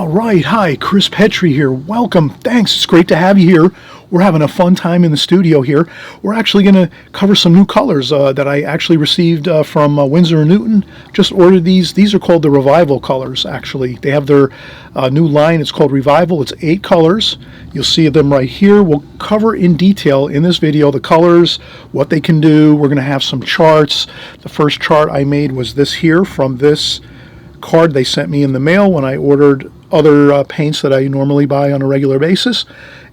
right, hi, Chris Petri here. Welcome, thanks, it's great to have you here. We're having a fun time in the studio here. We're actually going to cover some new colors that I actually received from Winsor & Newton. Just ordered these. These are called the Revival colors, actually. They have their new line. It's called Revival. It's 8 colors. You'll see them right here. We'll cover in detail in this video the colors, what they can do. We're going to have some charts. The first chart I made was this here from this card they sent me in the mail when I ordered other paints that I normally buy on a regular basis,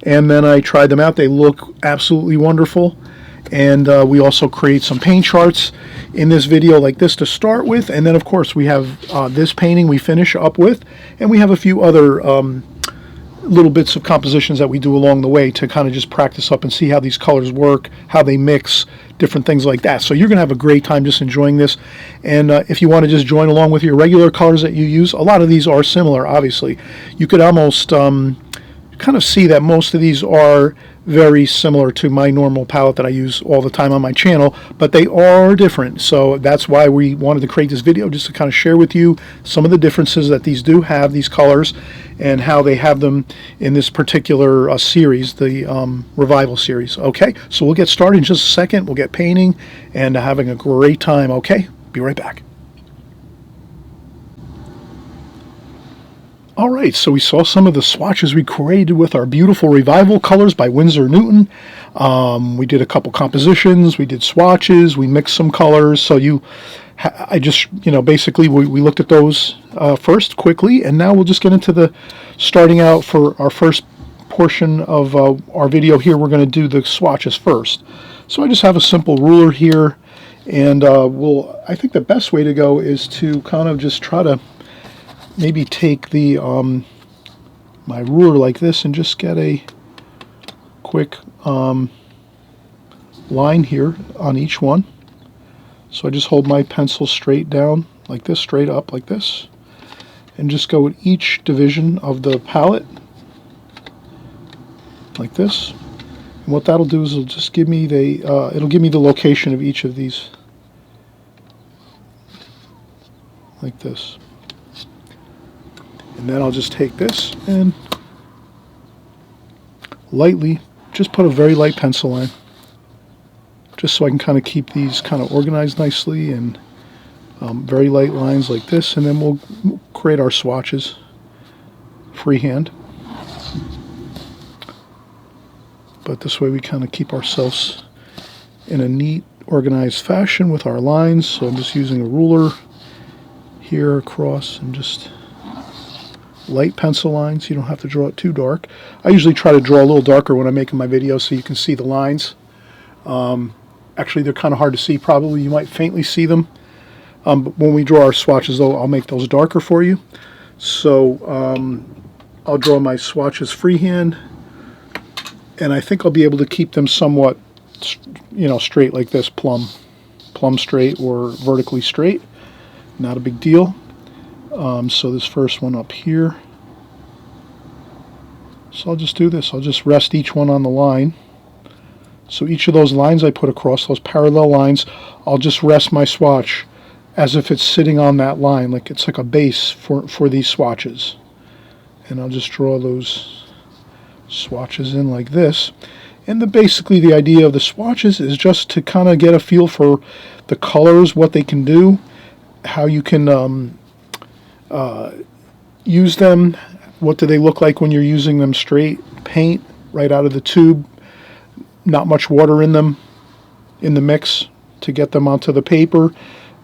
and then I tried them out. They look absolutely wonderful, and we also create some paint charts in this video like this to start with, and then of course we have this painting we finish up with, and we have a few other little bits of compositions that we do along the way to kind of just practice up and see how these colors work, how they mix, different things like that. So you're going to have a great time just enjoying this. And if you want to just join along with your regular colors that you use, a lot of these are similar, obviously. You could almost kind of see that most of these are very similar to my normal palette that I use all the time on my channel, but they are different. So that's why we wanted to create this video, just to kind of share with you some of the differences that these do have, these colors, and how they have them in this particular series, the Revival series. Okay, so we'll get started in just a second. We'll get painting and having a great time. Okay, be right back. All right, so we saw some of the swatches we created with our beautiful Revival colors by Winsor & Newton. We did a couple compositions, we did swatches, we mixed some colors. So I just, basically we looked at those first quickly, and now we'll just get into the starting out for our first portion of our video here. We're going to do the swatches first. So I just have a simple ruler here, and I think the best way to go is to kind of just try to maybe take the my ruler like this and just get a quick line here on each one. So I just hold my pencil straight down like this, straight up like this, and just go with each division of the palette like this. And what that'll do is it'll just give me the location of each of these like this. And then I'll just take this and lightly just put a very light pencil line, just so I can kind of keep these kind of organized nicely, and very light lines like this, and then we'll create our swatches freehand. But this way we kind of keep ourselves in a neat, organized fashion with our lines. So I'm just using a ruler here across and just light pencil lines. You don't have to draw it too dark. I usually try to draw a little darker when I'm making my videos so you can see the lines. Actually, they're kind of hard to see. Probably you might faintly see them. But when we draw our swatches, though, I'll make those darker for you. So I'll draw my swatches freehand, and I think I'll be able to keep them somewhat, straight like this, plumb straight or vertically straight. Not a big deal. So this first one up here, so I'll just do this. I'll just rest each one on the line. So each of those lines I put across, those parallel lines, I'll just rest my swatch as if it's sitting on that line, like it's like a base for these swatches. And I'll just draw those swatches in like this. And basically the idea of the swatches is just to kind of get a feel for the colors, what they can do, how you can use them, what do they look like when you're using them straight paint right out of the tube, not much water in them in the mix to get them onto the paper.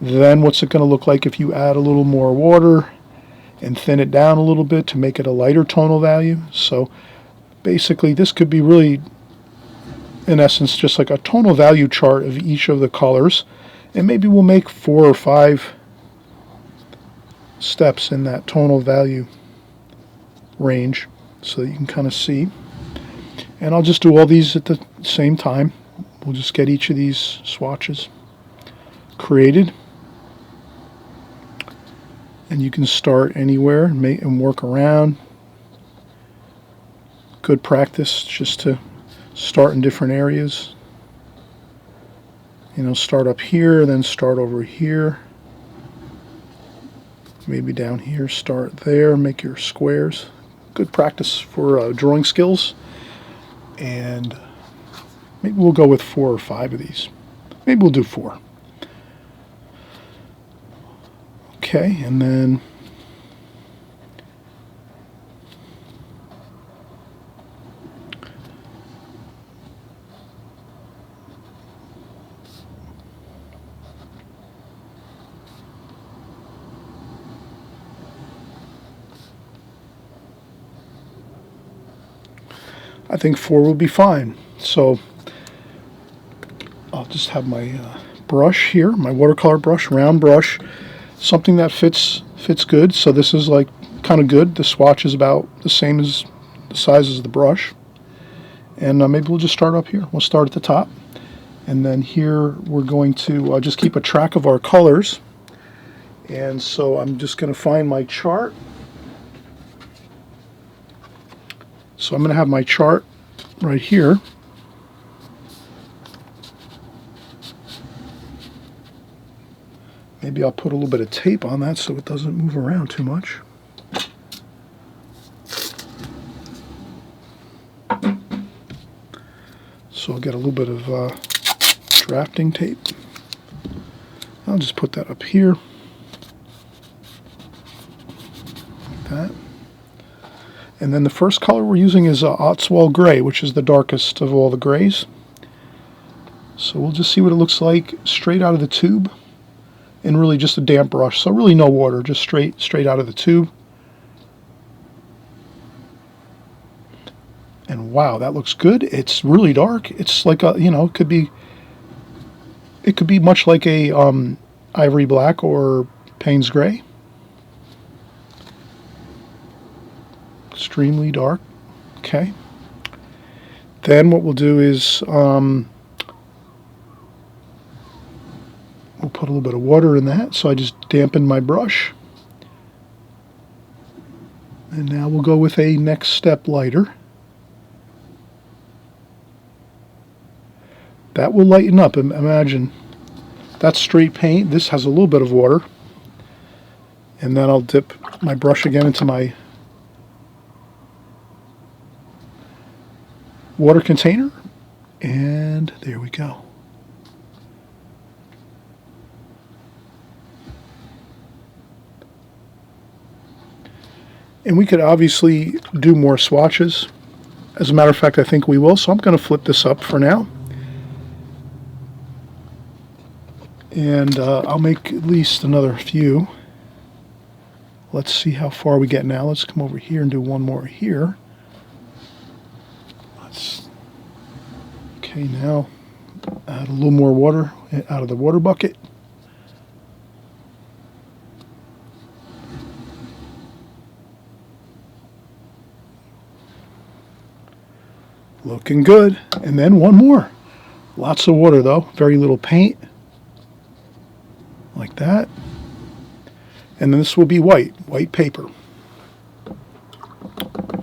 Then what's it going to look like if you add a little more water and thin it down a little bit to make it a lighter tonal value. So basically this could be really, in essence, just like a tonal value chart of each of the colors, and maybe we'll make 4 or 5 steps in that tonal value range so that you can kind of see. And I'll just do all these at the same time. We'll just get each of these swatches created, and you can start anywhere and work around. Good practice just to start in different areas. Start up here, then start over here. maybe down here, start there, make your squares. Good practice for drawing skills. And maybe we'll go with 4 or 5 of these. Maybe we'll do 4. Okay, and then I think 4 will be fine. So I'll just have my brush here, my watercolor brush, round brush, something that fits good. So this is like kind of good. The swatch is about the same as the size as the brush. And maybe we'll just start up here. We'll start at the top. And then here we're going to just keep a track of our colors. And so I'm just going to find my chart. So I'm going to have my chart right here. Maybe I'll put a little bit of tape on that so it doesn't move around too much. So I'll get a little bit of drafting tape. I'll just put that up here. Like that. And then the first color we're using is Otswald Gray, which is the darkest of all the grays. So we'll just see what it looks like straight out of the tube, and really just a damp brush. So really no water, just straight out of the tube. And wow, that looks good. It's really dark. It's like a, it could be much like a ivory black or Payne's gray. Extremely dark. Okay. Then what we'll do is we'll put a little bit of water in that. So I just dampened my brush. And now we'll go with a next step lighter. That will lighten up. Imagine that's straight paint. This has a little bit of water. And then I'll dip my brush again into my water container, and there we go. And we could obviously do more swatches. As a matter of fact, I think we will, so I'm going to flip this up for now. And I'll make at least another few. Let's see how far we get now. Let's come over here and do one more here. Okay, now add a little more water out of the water bucket. Looking good. And then one more. Lots of water though, very little paint. Like that. And then this will be white paper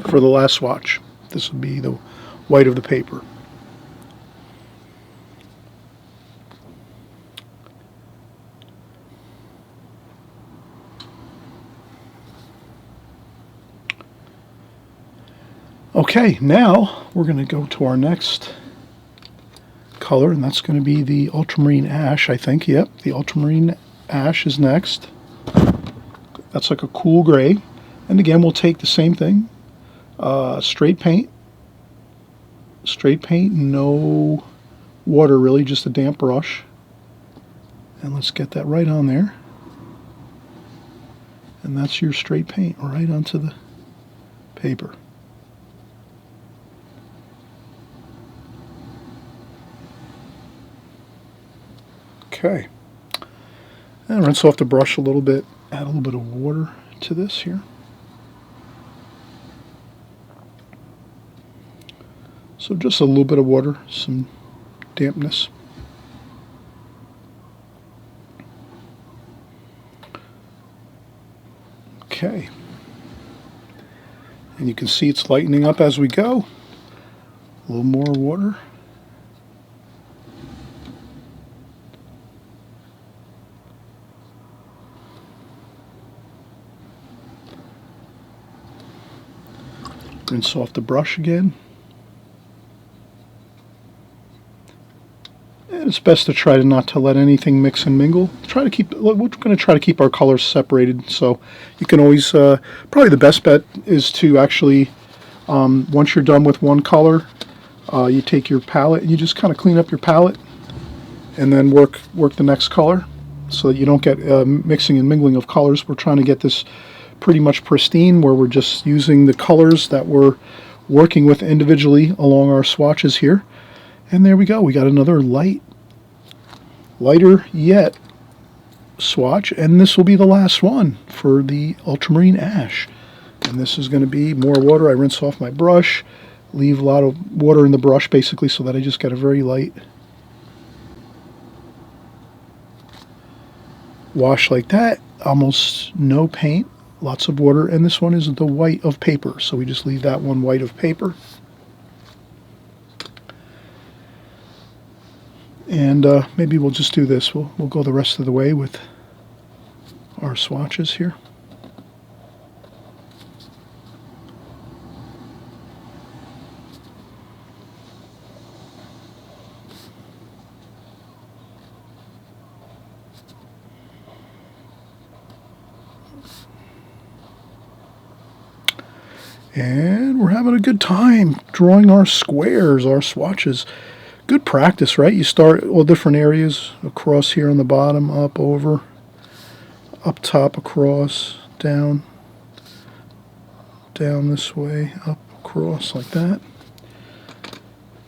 for the last swatch. This will be the white of the paper. Okay, now we're going to go to our next color, and that's going to be the ultramarine ash, I think. Yep, the ultramarine ash is next. That's like a cool gray. And again, we'll take the same thing. Straight paint, no water really, just a damp brush. And let's get that right on there. And that's your straight paint right onto the paper. Okay. And rinse off the brush a little bit, add a little bit of water to this here. So just a little bit of water, some dampness. Okay. And you can see it's lightening up as we go. A little more water. Rinse off the brush again. And it's best to try to not to let anything mix and mingle. We're going to try to keep our colors separated, so you can always, probably the best bet is to actually, once you're done with one color, you take your palette and you just kind of clean up your palette and then work the next color so that you don't get mixing and mingling of colors. We're trying to get this pretty much pristine, where we're just using the colors that we're working with individually along our swatches here. And there we go. We got another lighter yet swatch, and this will be the last one for the ultramarine ash. And this is going to be more water. I rinse off my brush, leave a lot of water in the brush basically so that I just get a very light wash like that. Almost no paint. Lots of water, and this one is the white of paper, so we just leave that one white of paper. And maybe we'll just do this. We'll go the rest of the way with our swatches here. And we're having a good time drawing our squares, our swatches. Good practice, right? You start all different areas across here on the bottom, up, over, up top, across, down this way, up, across, like that.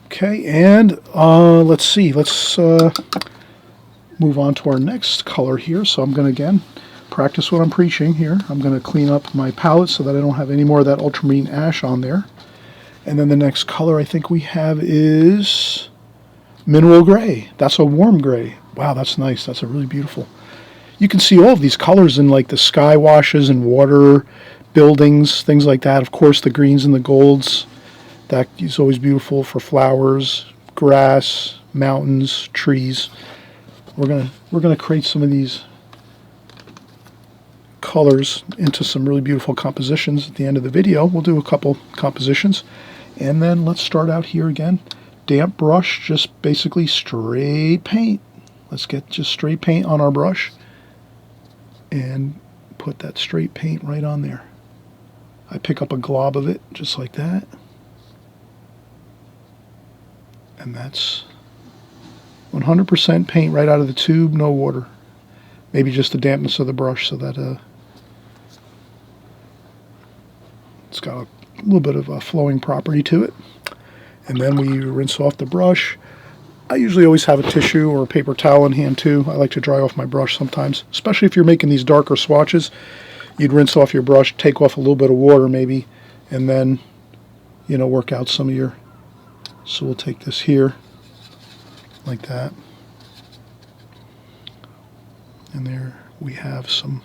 Okay, and let's see. Let's move on to our next color here. So I'm going to, again, practice what I'm preaching here. I'm going to clean up my palette so that I don't have any more of that ultramarine ash on there. And then the next color I think we have is mineral gray. That's a warm gray. Wow, that's nice. That's a really beautiful. You can see all of these colors in like the sky washes and water, buildings, things like that. Of course, the greens and the golds. That is always beautiful for flowers, grass, mountains, trees. We're gonna create some of these colors into some really beautiful compositions at the end of the video. We'll do a couple compositions, and then let's start out here again. Damp brush, just basically straight paint. Let's get just straight paint on our brush and put that straight paint right on there. I pick up a glob of it just like that, and that's 100% paint right out of the tube, no water. Maybe just the dampness of the brush so that it's got a little bit of a flowing property to it. And then we rinse off the brush. I usually always have a tissue or a paper towel in hand too. I like to dry off my brush sometimes, especially if you're making these darker swatches. You'd rinse off your brush, take off a little bit of water maybe, and then, you know, work out some of your. So we'll take this here like that. And there we have some.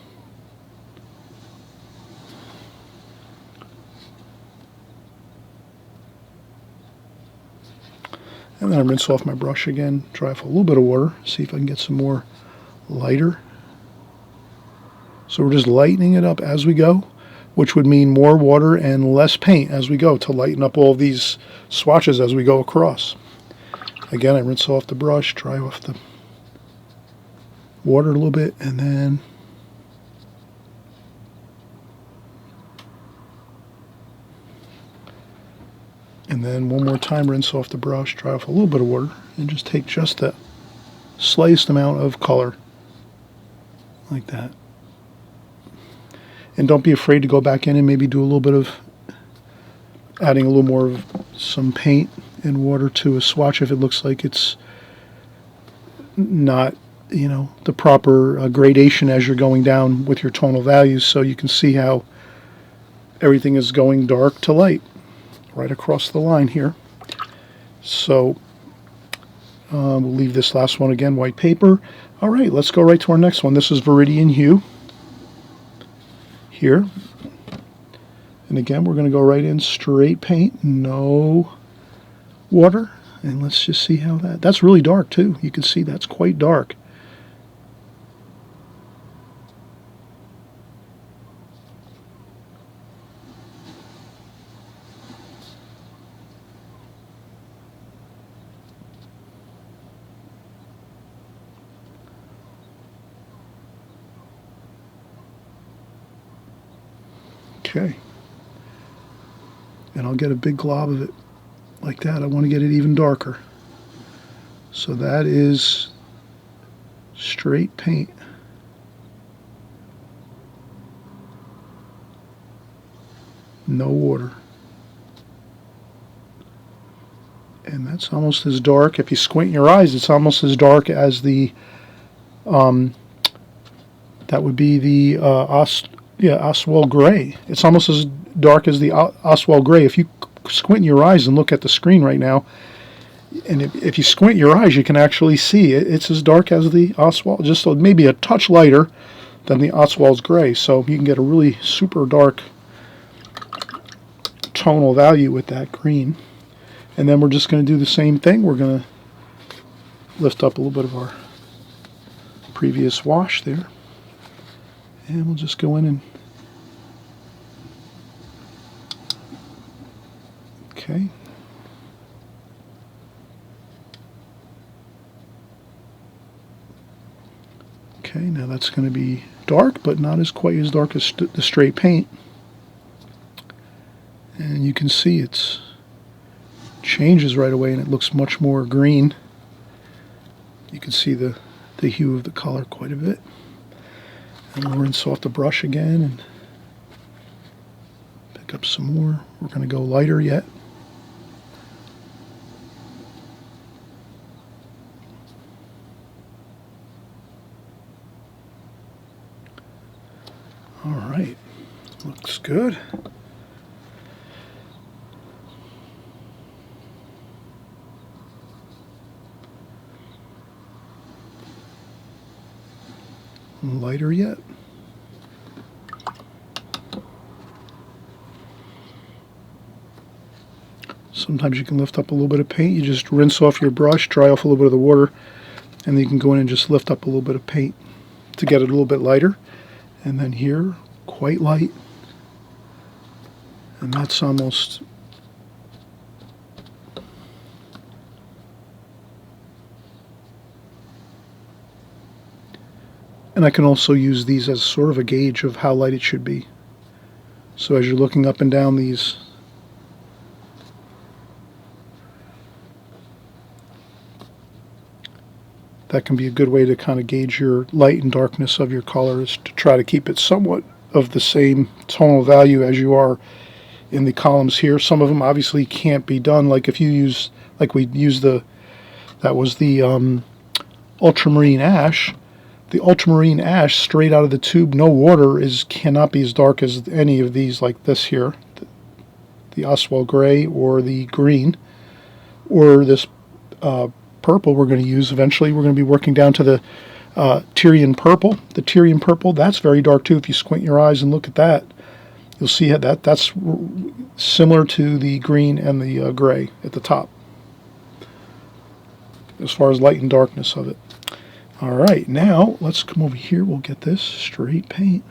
And then I rinse off my brush again, dry off a little bit of water, see if I can get some more lighter. So we're just lightening it up as we go, which would mean more water and less paint as we go to lighten up all these swatches as we go across. Again, I rinse off the brush, dry off the water a little bit, and then one more time rinse off the brush, dry off a little bit of water, and just take just the slightest amount of color like that. And don't be afraid to go back in and maybe do a little bit of adding a little more of some paint and water to a swatch if it looks like it's not, you know, the proper gradation as you're going down with your tonal values, so you can see how everything is going dark to light right across the line here. So we'll leave this last one again, white paper. All right, let's go right to our next one. This is Viridian Hue here. And again, we're going to go right in straight paint, no water. And let's just see how that's really dark too. You can see that's quite dark. Okay. And I'll get a big glob of it like that. I want to get it even darker. So that is straight paint. No water. And that's almost as dark. If you squint your eyes, it's almost as dark as the, that would be the Oswald Gray. It's almost as dark as the Oswald Gray. If you squint your eyes and look at the screen right now, and if you squint your eyes, you can actually see it. It's as dark as the Oswald, just maybe a touch lighter than the Oswald's Gray. So you can get a really super dark tonal value with that green. And then we're just going to do the same thing. We're going to lift up a little bit of our previous wash there. And we'll just go in and... Okay. Okay, now that's going to be dark, but not as quite as dark as the straight paint. And you can see it's changes right away, and it looks much more green. You can see the hue of the color quite a bit. And we'll rinse off the brush again and pick up some more. We're going to go lighter yet. All right, looks good. Lighter yet. Sometimes you can lift up a little bit of paint. You just rinse off your brush, dry off a little bit of the water, and then you can go in and just lift up a little bit of paint to get it a little bit lighter. And then here, quite light. And that's almost... And I can also use these as sort of a gauge of how light it should be. So as you're looking up and down these, that can be a good way to kind of gauge your light and darkness of your colors, to try to keep it somewhat of the same tonal value as you are in the columns here. Some of them obviously can't be done, like if you use, like we used that was the ultramarine ash. The ultramarine ash straight out of the tube, no water, cannot be as dark as any of these like this here, the Oswald Gray or the green, or this purple we're going to use eventually. We're going to be working down to the Tyrian purple. The Tyrian purple, that's very dark too. If you squint your eyes and look at that, you'll see that's similar to the green and the gray at the top, as far as light and darkness of it. All right, now let's come over here. We'll get this straight paint.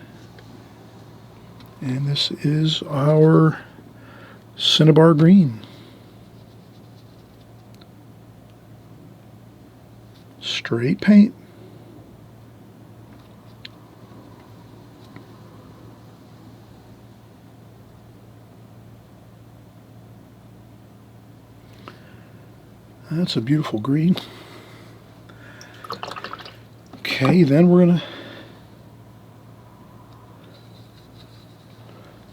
And this is our Cinnabar Green. Straight paint. That's a beautiful green. Okay, then we're going to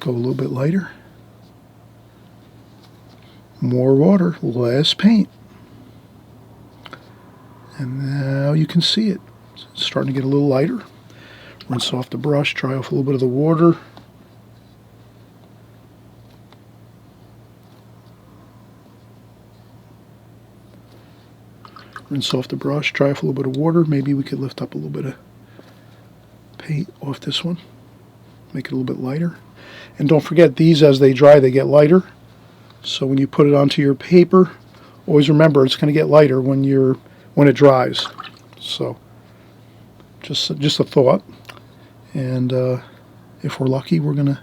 go a little bit lighter. More water, less paint. And now you can see it. It's starting to get a little lighter. Rinse off the brush, dry off a little bit of the water. Rinse off the brush, dry off a little bit of water. Maybe we could lift up a little bit of paint off this one. Make it a little bit lighter. And don't forget, these as they dry, they get lighter. So when you put it onto your paper, always remember it's going to get lighter when it dries. So just a thought. And if we're lucky, we're going to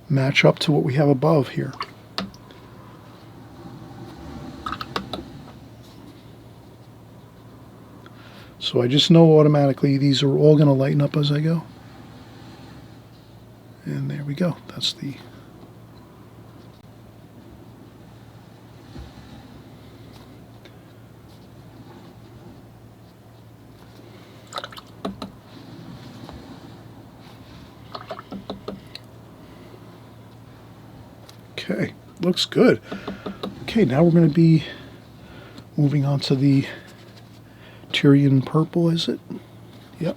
match up to what we have above here. So I just know automatically these are all going to lighten up as I go. And there we we go. That's the... Okay, looks good. Okay, now we're going to be moving on to the Tyrian purple, is it? Yep.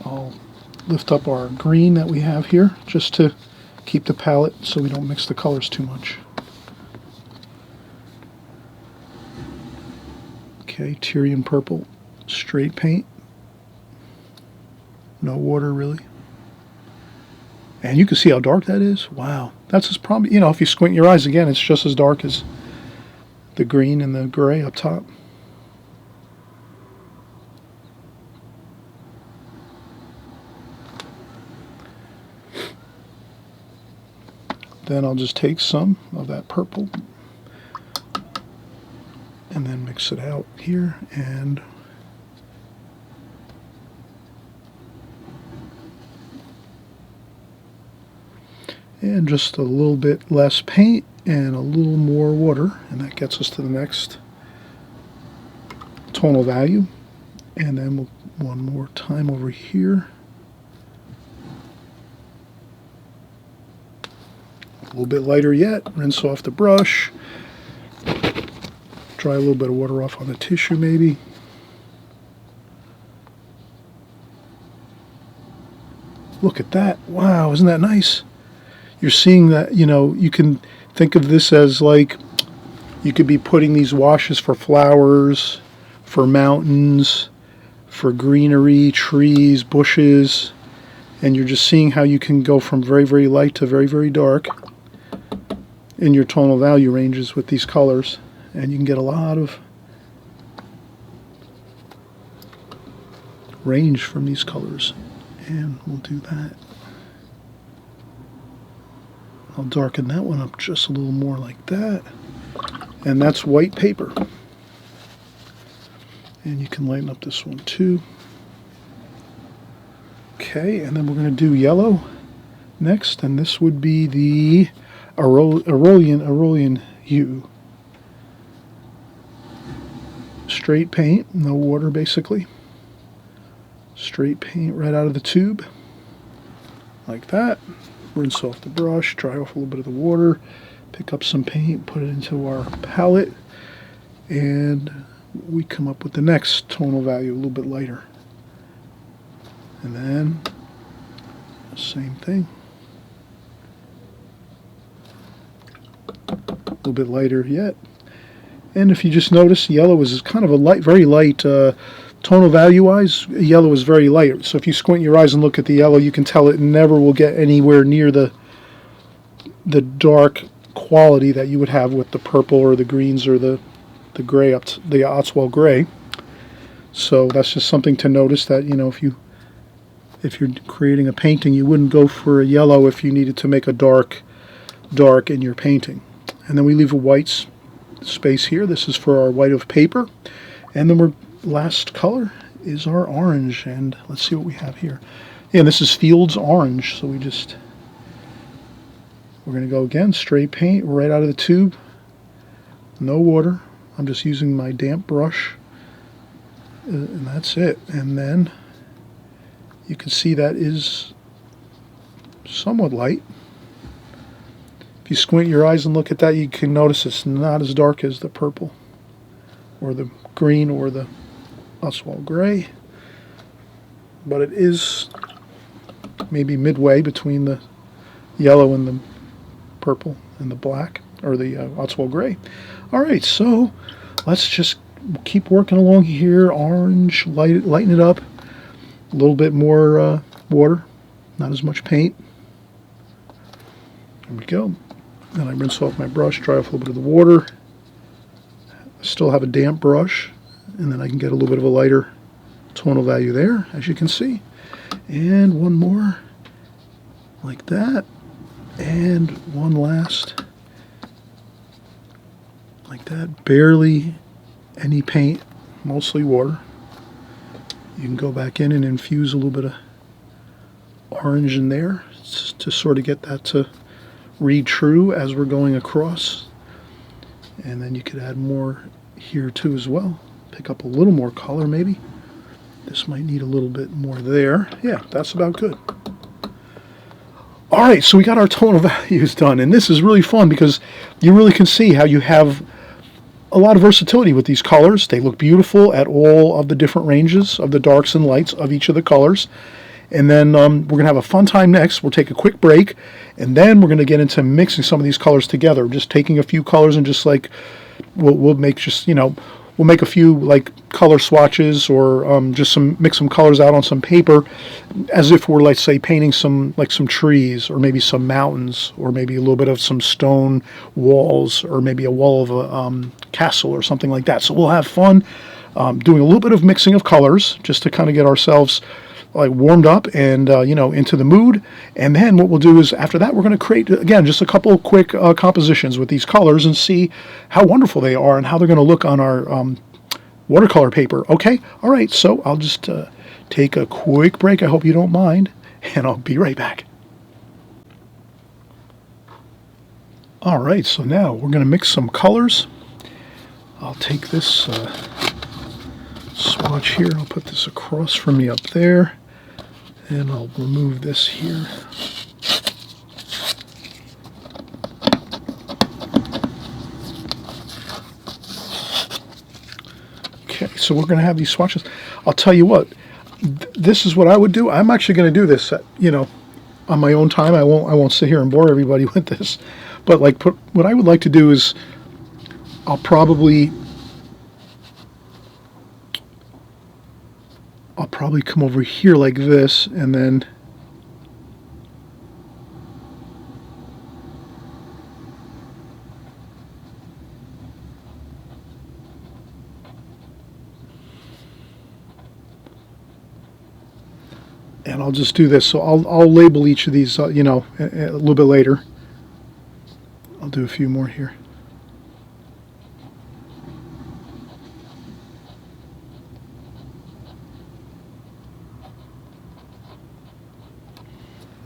I'll lift up our green that we have here just to keep the palette so we don't mix the colors too much. Okay, Tyrian purple, straight paint. No water really. And you can see how dark that is. Wow. That's just probably, you know, if you squint your eyes again, it's just as dark as the green and the gray up top. Then I'll just take some of that purple and then mix it out here and just a little bit less paint and a little more water, and that gets us to the next tonal value. And then we'll, one more time over here. A little bit lighter yet, rinse off the brush, dry a little bit of water off on the tissue maybe. Look at that, wow, isn't that nice? You're seeing that, you know, you can think of this as like, you could be putting these washes for flowers, for mountains, for greenery, trees, bushes, and you're just seeing how you can go from very, very light to very, very dark in your tonal value ranges with these colors, and you can get a lot of range from these colors. And we'll do that. I'll darken that one up just a little more like that. And that's white paper. And you can lighten up this one too. Okay, and then we're going to do yellow next, and this would be the Aurelian hue. Straight paint, no water basically. Straight paint right out of the tube, like that. Rinse off the brush, dry off a little bit of the water, pick up some paint, put it into our palette, and we come up with the next tonal value, a little bit lighter. And then, same thing. A little bit lighter yet. And if you just notice, yellow is kind of a light, very light, tonal value-wise, yellow is very light. So if you squint your eyes and look at the yellow, you can tell it never will get anywhere near the dark quality that you would have with the purple or the greens or the gray, the Otswell gray. So that's just something to notice, that, you know, if you're creating a painting, you wouldn't go for a yellow if you needed to make a dark in your painting. And then we leave a white space here. This is for our white of paper. And then last color is our orange, and let's see what we have here. Yeah, this is Fields Orange, so we're going to go again, straight paint right out of the tube, no water. I'm just using my damp brush, and that's it. And then you can see that is somewhat light. If you squint your eyes and look at that, you can notice it's not as dark as the purple or the green or the Otswell gray, but it is maybe midway between the yellow and the purple and the black, or the Otswell gray. All right, so let's just keep working along here. Orange, lighten it up, a little bit more water, not as much paint. There we go. Then I rinse off my brush, dry off a little bit of the water. I still have a damp brush, and then I can get a little bit of a lighter tonal value there, as you can see. And one more like that, and one last like that. Barely any paint, mostly water. You can go back in and infuse a little bit of orange in there to sort of get that to read true as we're going across. And then you could add more here too as well. Pick up a little more color maybe. This might need a little bit more there. Yeah, that's about good. All right, so we got our tonal values done, and this is really fun because you really can see how you have a lot of versatility with these colors. They look beautiful at all of the different ranges of the darks and lights of each of the colors. And then we're going to have a fun time next. We'll take a quick break, and then we're going to get into mixing some of these colors together. Just taking a few colors and just like, we'll make just, we'll make a few like color swatches or just mix some colors out on some paper as if we're, let's say, painting some trees or maybe some mountains or maybe a little bit of some stone walls or maybe a wall of a castle or something like that. So we'll have fun doing a little bit of mixing of colors just to kind of get ourselves like warmed up and into the mood. And then what we'll do is after that we're going to create again just a couple of quick compositions with these colors and see how wonderful they are and how they're going to look on our watercolor paper. Okay, all right, so I'll just take a quick break. I hope you don't mind, and I'll be right back. All right, so now we're going to mix some colors. I'll take this swatch here. I'll put this across from me up there, and I'll remove this here. Okay, so we're going to have these swatches. I'll tell you what, this is what I would do. I'm actually going to do this, on my own time. I won't sit here and bore everybody with this. But what I would like to do is I'll probably come over here like this, and then I'll just do this. So I'll label each of these, a little bit later. I'll do a few more here.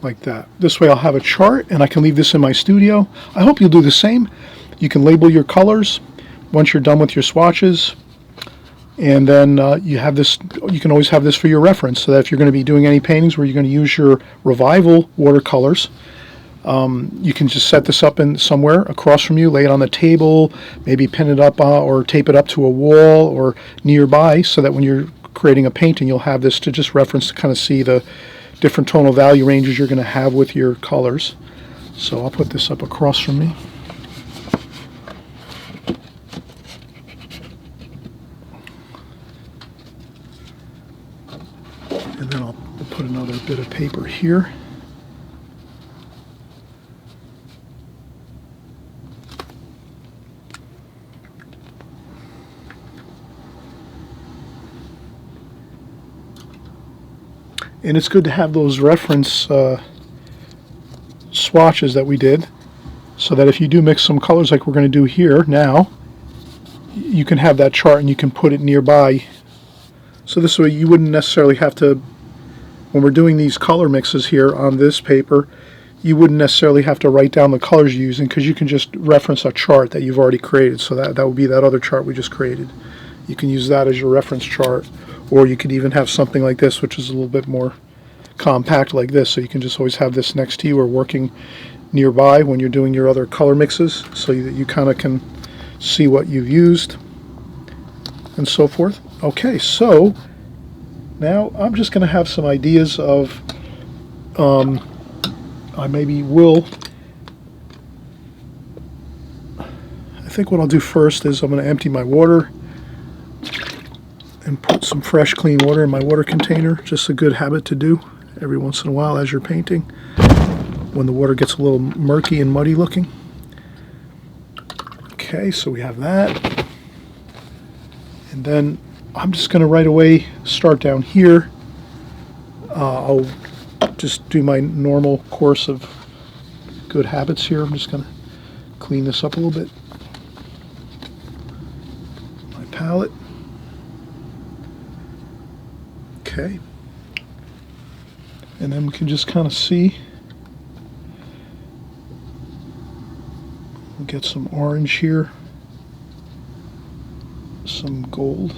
Like that. This way I'll have a chart and I can leave this in my studio. I hope you'll do the same. You can label your colors once you're done with your swatches, and then you can always have this for your reference, so that if you're going to be doing any paintings where you're going to use your Revival watercolors, you can just set this up in somewhere across from you, lay it on the table, maybe pin it up or tape it up to a wall or nearby, so that when you're creating a painting you'll have this to just reference to kind of see the different tonal value ranges you're going to have with your colors. So I'll put this up across from me. And then I'll put another bit of paper here. And it's good to have those reference swatches that we did, so that if you do mix some colors like we're going to do here now, you can have that chart and you can put it nearby. So this way you wouldn't necessarily have to, when we're doing these color mixes here on this paper, you wouldn't necessarily have to write down the colors you're using, because you can just reference a chart that you've already created. So that would be that other chart we just created. You can use that as your reference chart. Or you could even have something like this, which is a little bit more compact like this, so you can just always have this next to you or working nearby when you're doing your other color mixes, so that you kind of can see what you've used and so forth. Okay, so now I'm just going to have some ideas of, I think what I'll do first is I'm going to empty my water and put some fresh clean water in my water container. Just a good habit to do every once in a while as you're painting, when the water gets a little murky and muddy looking. Okay, so we have that. And then I'm just going to right away start down here. I'll just do my normal course of good habits here. I'm just going to clean this up a little bit. My palette. Okay, and then we can just kind of see get some orange here, some gold.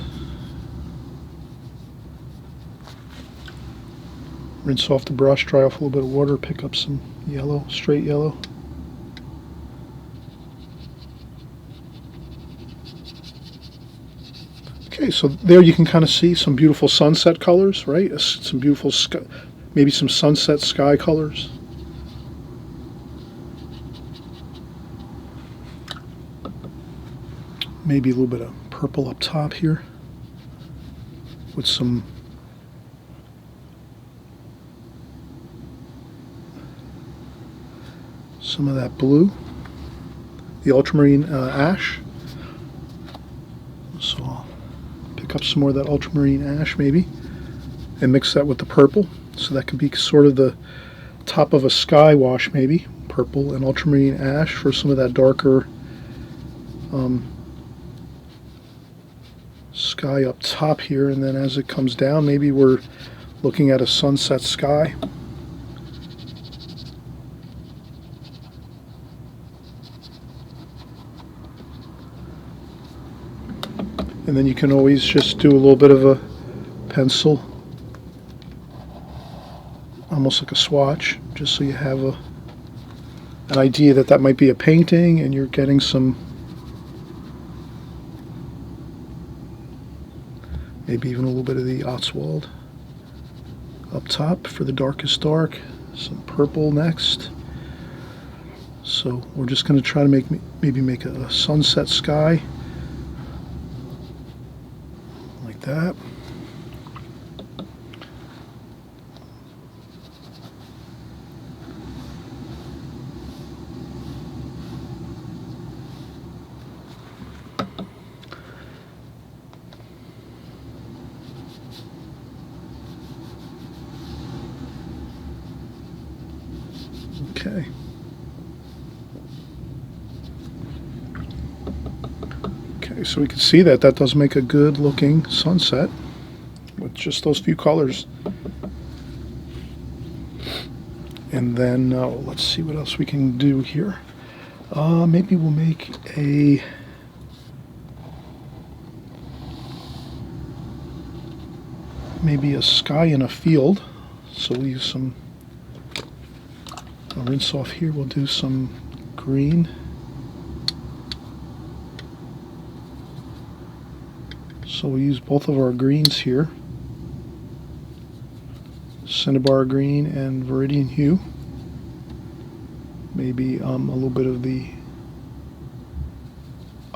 Rinse off the brush, dry off a little bit of water, pick up some yellow, straight yellow. Okay, so there you can kind of see some beautiful sunset colors, right? Some beautiful sky, maybe some sunset sky colors. Maybe a little bit of purple up top here with some of that blue, the ultramarine ash. So I'll pick up some more of that ultramarine ash maybe and mix that with the purple, so that could be sort of the top of a sky wash, maybe purple and ultramarine ash for some of that darker sky up top here, and then as it comes down maybe we're looking at a sunset sky. And then you can always just do a little bit of a pencil, almost like a swatch, just so you have an idea that that might be a painting, and you're getting some, maybe even a little bit of the Oswald up top for the darkest dark, some purple next. So we're just going to try to maybe make a sunset sky. That. Okay. Okay, so we can see that that does make a good looking sunset with just those few colors. And then let's see what else we can do here. Maybe we'll make maybe a sky in a field. So we'll use some, I'll rinse off here, we'll do some green. So we'll use both of our greens here, Cinnabar green and Viridian hue. Maybe a little bit of the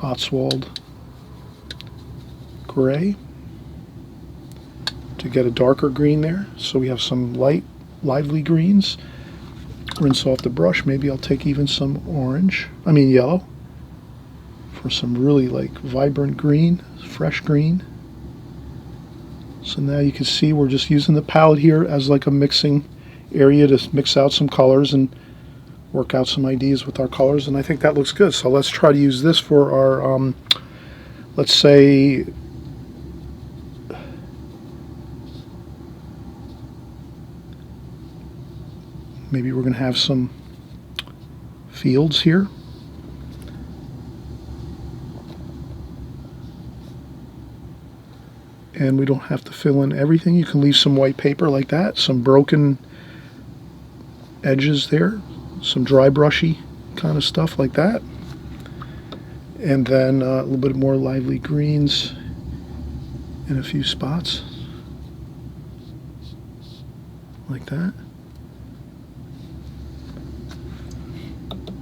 Oswald gray to get a darker green there. So we have some light, lively greens. Rinse off the brush. Maybe I'll take even some yellow for some really like vibrant green, fresh green. So now you can see we're just using the palette here as like a mixing area to mix out some colors and work out some ideas with our colors, and I think that looks good. So let's try to use this for our, let's say, maybe we're going to have some fields here. And we don't have to fill in everything. You can leave some white paper like that, some broken edges there, some dry brushy kind of stuff like that. And then a little bit more lively greens in a few spots like that.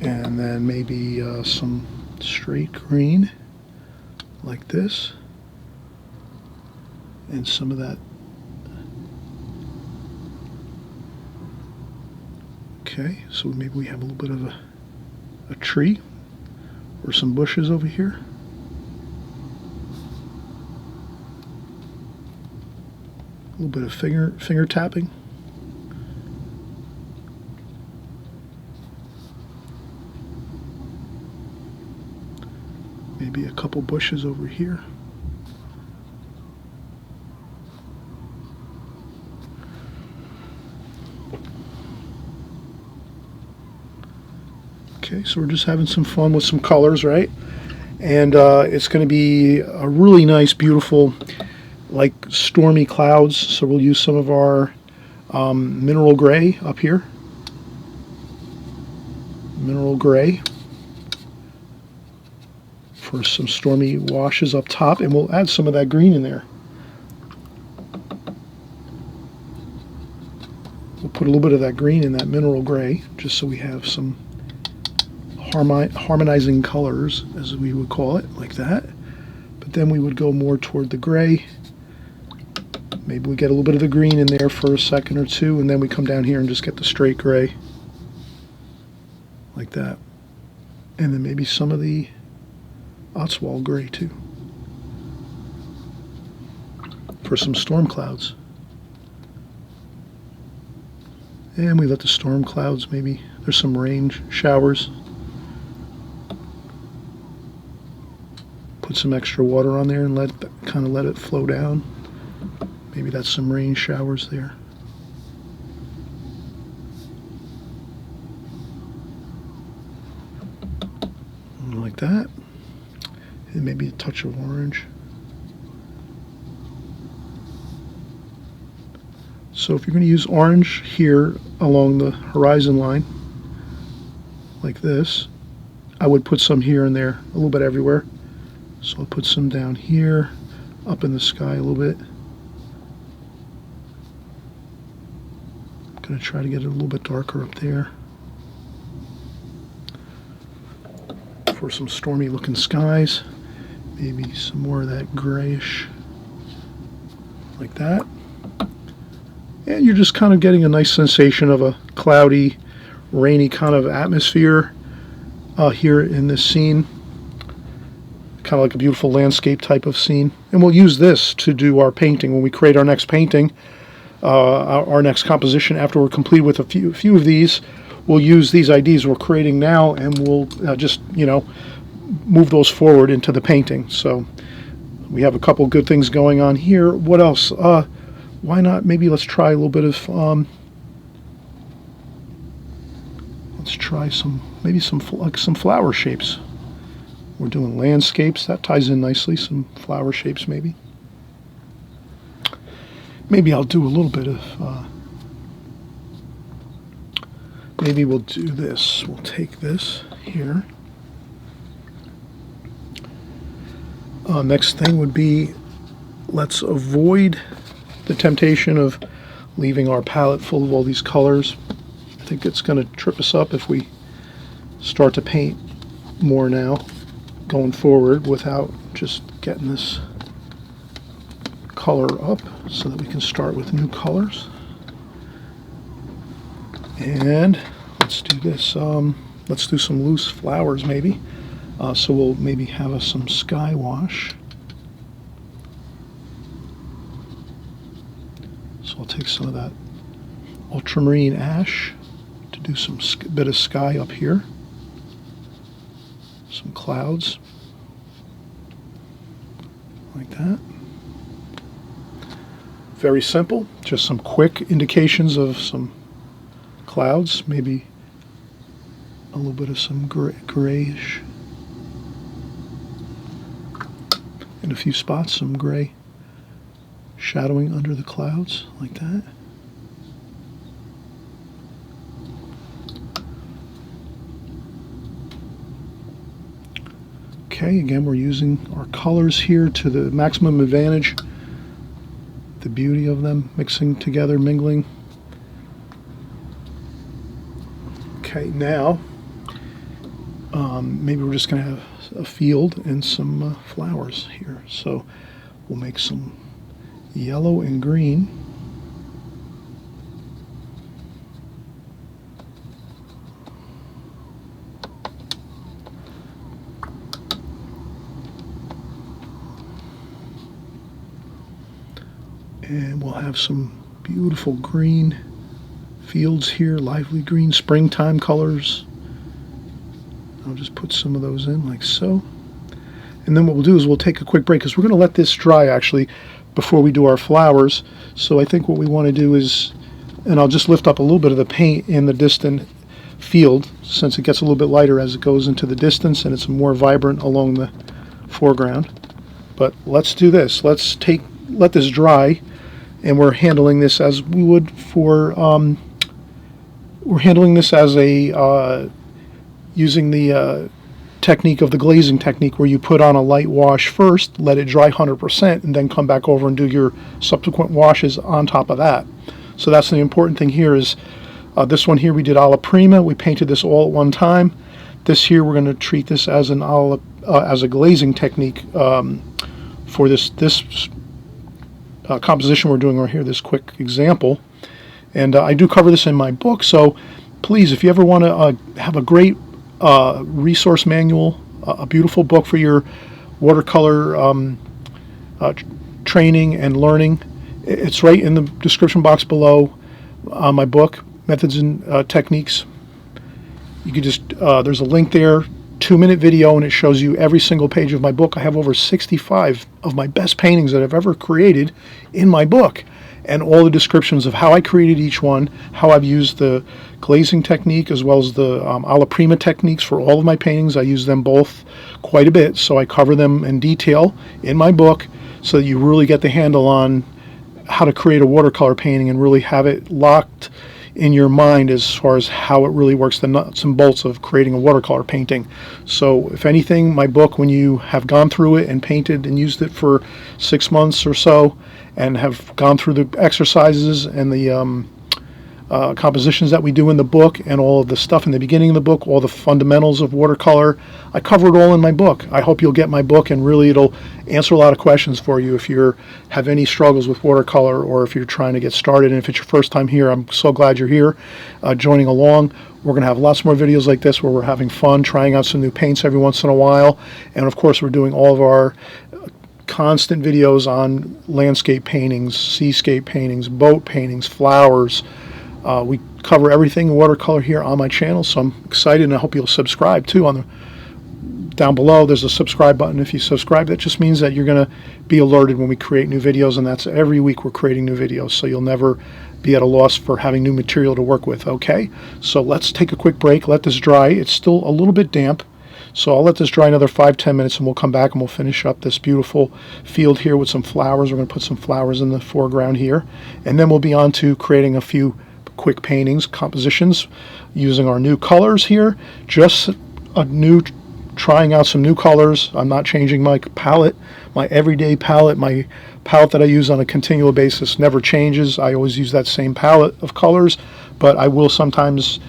And then maybe some straight green like this. And some of that. Okay, so maybe we have a little bit of a tree or some bushes over here. A little bit of finger tapping. Maybe a couple bushes over here. Okay, so we're just having some fun with some colors, right? And it's going to be a really nice, beautiful, like stormy clouds. So we'll use some of our mineral gray up here. Mineral gray for some stormy washes up top, and we'll add some of that green in there. We'll put a little bit of that green in that mineral gray, just so we have some harmonizing colors, as we would call it, like that. But then we would go more toward the gray. Maybe we get a little bit of the green in there for a second or two, and then we come down here and just get the straight gray, like that. And then maybe some of the Otswald gray too, for some storm clouds. And we let the storm clouds, maybe there's some rain showers. Put some extra water on there and kind of let it flow down. Maybe that's some rain showers there. Like that. And maybe a touch of orange. So if you're going to use orange here along the horizon line, like this, I would put some here and there, a little bit everywhere. So I'll put some down here, up in the sky a little bit. I'm going to try to get it a little bit darker up there for some stormy looking skies. Maybe some more of that grayish, like that. And you're just kind of getting a nice sensation of a cloudy, rainy kind of atmosphere here in this scene. Kind of like a beautiful landscape type of scene. And we'll use this to do our painting. When we create our next painting, our next composition, after we're complete with a few of these, we'll use these ideas we're creating now, and we'll just, move those forward into the painting. So we have a couple good things going on here. What else? Why not? Maybe let's try a little bit of, let's try some flower shapes. We're doing landscapes. That ties in nicely. Some flower shapes maybe. Maybe I'll do a little bit of, maybe we'll do this. We'll take this here. Next thing would be, let's avoid the temptation of leaving our palette full of all these colors. I think it's going to trip us up if we start to paint more now going forward without just getting this color up, so that we can start with new colors. And let's do this. Let's do some loose flowers maybe. So we'll maybe have some sky wash. So I'll take some of that ultramarine ash to do some bit of sky up here. Some clouds. Like that. Very simple. Just some quick indications of some clouds. Maybe a little bit of some grayish. In a few spots, some gray shadowing under the clouds, like that. Okay, again, we're using our colors here to the maximum advantage. The beauty of them mixing together, mingling. Okay, now maybe we're just going to have a field and some flowers here. So we'll make some yellow and green. And we'll have some beautiful green fields here, lively green, springtime colors. I'll just put some of those in like so. And then what we'll do is we'll take a quick break, because we're going to let this dry actually before we do our flowers. So I think what we want to do is, and I'll just lift up a little bit of the paint in the distant field since it gets a little bit lighter as it goes into the distance, and it's more vibrant along the foreground. But let's do this. Let this dry, and we're handling this as we would for we're handling this as a using the technique of the glazing technique, where you put on a light wash first, let it dry 100%, and then come back over and do your subsequent washes on top of that. So that's the important thing here is this one here we did alla prima. We painted this all at one time. This here we're going to treat this as an as a glazing technique for this composition we're doing right here, this quick example. And I do cover this in my book, so please, if you ever want to have a great resource manual, a beautiful book for your watercolor training and learning, it's right in the description box below on my book, Methods and Techniques. You could just, there's a link there, 2-minute video, and it shows you every single page of my book. I have over 65 of my best paintings that I've ever created in my book, and all the descriptions of how I created each one, how I've used the glazing technique as well as the alla prima techniques for all of my paintings. I use them both quite a bit, so I cover them in detail in my book so that you really get the handle on how to create a watercolor painting and really have it locked in your mind as far as how it really works, the nuts and bolts of creating a watercolor painting. So if anything, my book, when you have gone through it and painted and used it for 6 months or so and have gone through the exercises and the compositions that we do in the book and all of the stuff in the beginning of the book, all the fundamentals of watercolor, I cover it all in my book. I hope you'll get my book, and really it'll answer a lot of questions for you if you have any struggles with watercolor, or if you're trying to get started. And if it's your first time here, I'm so glad you're here joining along. We're going to have lots more videos like this where we're having fun, trying out some new paints every once in a while. And of course, we're doing all of our constant videos on landscape paintings, seascape paintings, boat paintings, flowers. We cover everything in watercolor here on my channel, so I'm excited, and I hope you'll subscribe too. Down below there's a subscribe button. If you subscribe, that just means that you're going to be alerted when we create new videos, and that's every week we're creating new videos, so you'll never be at a loss for having new material to work with. Okay, so let's take a quick break, let this dry. It's still a little bit damp, so I'll let this dry another 5-10 minutes, and we'll come back and we'll finish up this beautiful field here with some flowers. We're going to put some flowers in the foreground here, and then we'll be on to creating a few quick paintings, compositions, using our new colors here. Just trying out some new colors. I'm not changing my palette, my everyday palette. My palette that I use on a continual basis never changes. I always use that same palette of colors, but I will sometimes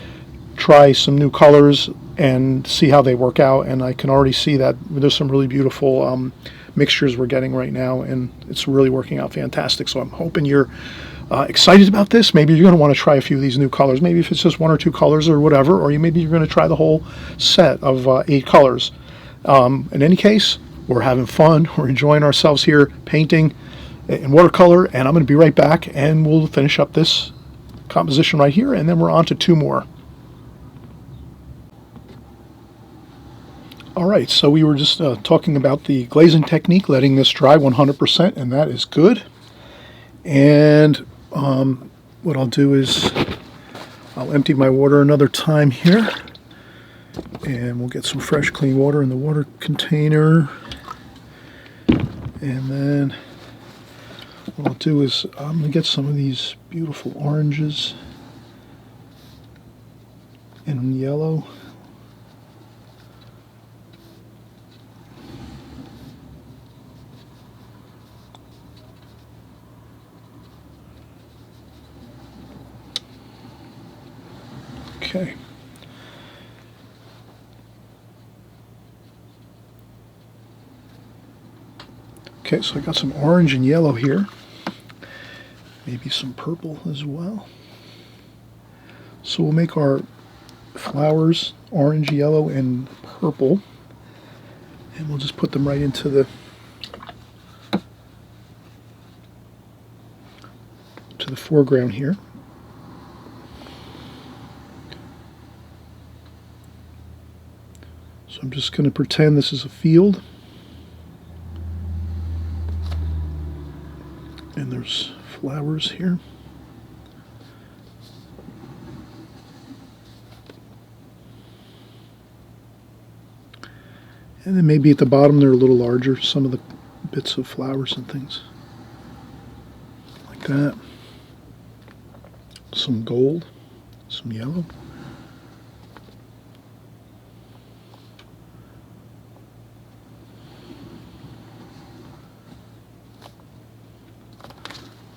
try some new colors and see how they work out. And I can already see that there's some really beautiful mixtures we're getting right now, and it's really working out fantastic. So I'm hoping you're excited about this. Maybe you're going to want to try a few of these new colors. Maybe if it's just 1 or 2 colors or whatever, or maybe you're going to try the whole set of 8 colors. In any case, we're having fun. We're enjoying ourselves here painting in watercolor, and I'm going to be right back, and we'll finish up this composition right here, and then we're on to 2 more. All right, so we were just talking about the glazing technique, letting this dry 100%, and that is good. And what I'll do is I'll empty my water another time here, and we'll get some fresh clean water in the water container. And then what I'll do is I'm going to get some of these beautiful oranges and yellow. Okay. Okay, so I got some orange and yellow here. Maybe some purple as well. So we'll make our flowers orange, yellow, and purple. And we'll just put them right into the foreground here. So I'm just going to pretend this is a field, and there's flowers here. And then maybe at the bottom they're a little larger, some of the bits of flowers and things. Like that. Some gold, some yellow.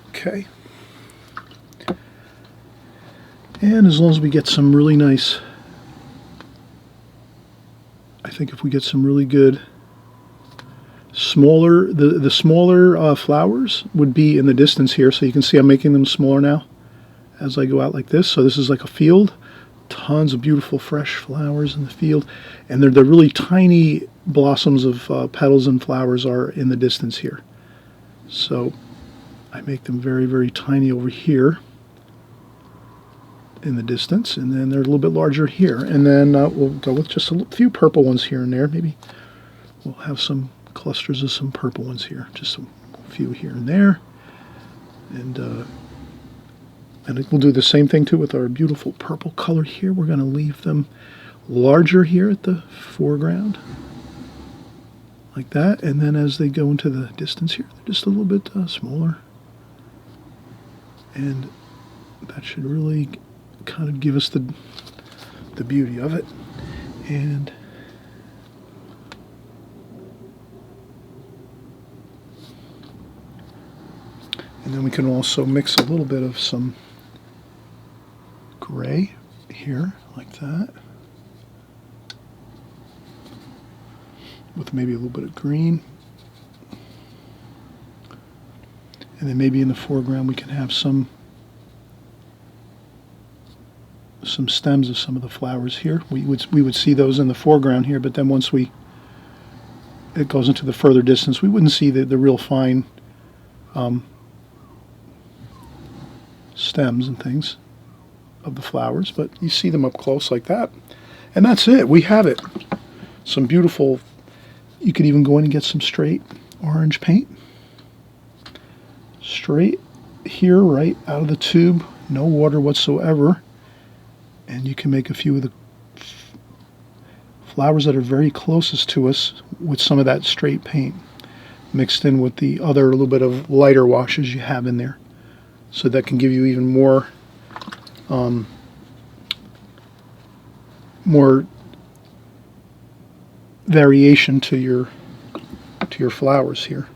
Okay. And as long as we get some really nice, I think if we get some really good smaller, the smaller flowers would be in the distance here. So you can see I'm making them smaller now as I go out like this. So this is like a field, tons of beautiful fresh flowers in the field, and the really tiny blossoms of petals and flowers are in the distance here. So I make them very, very tiny over here in the distance, and then they're a little bit larger here. And then we'll go with just a few purple ones here and there. Maybe we'll have some clusters of some purple ones here, just a few here and there. And we'll do the same thing too with our beautiful purple color here. We're going to leave them larger here at the foreground, like that. And then as they go into the distance here, they're just a little bit smaller. And that should really kind of give us the beauty of it. And then we can also mix a little bit of some gray here, like that, with maybe a little bit of green. And then maybe in the foreground we can have some stems of some of the flowers here. We would see those in the foreground here, but then once it goes into the further distance, we wouldn't see the real fine stems and things of the flowers, but you see them up close like that. And that's it. We have it. Some beautiful, you could even go in and get some straight orange paint. Straight here, right out of the tube, no water whatsoever. And you can make a few of the flowers that are very closest to us with some of that straight paint mixed in with the other little bit of lighter washes you have in there. So that can give you even more more variation to your flowers here.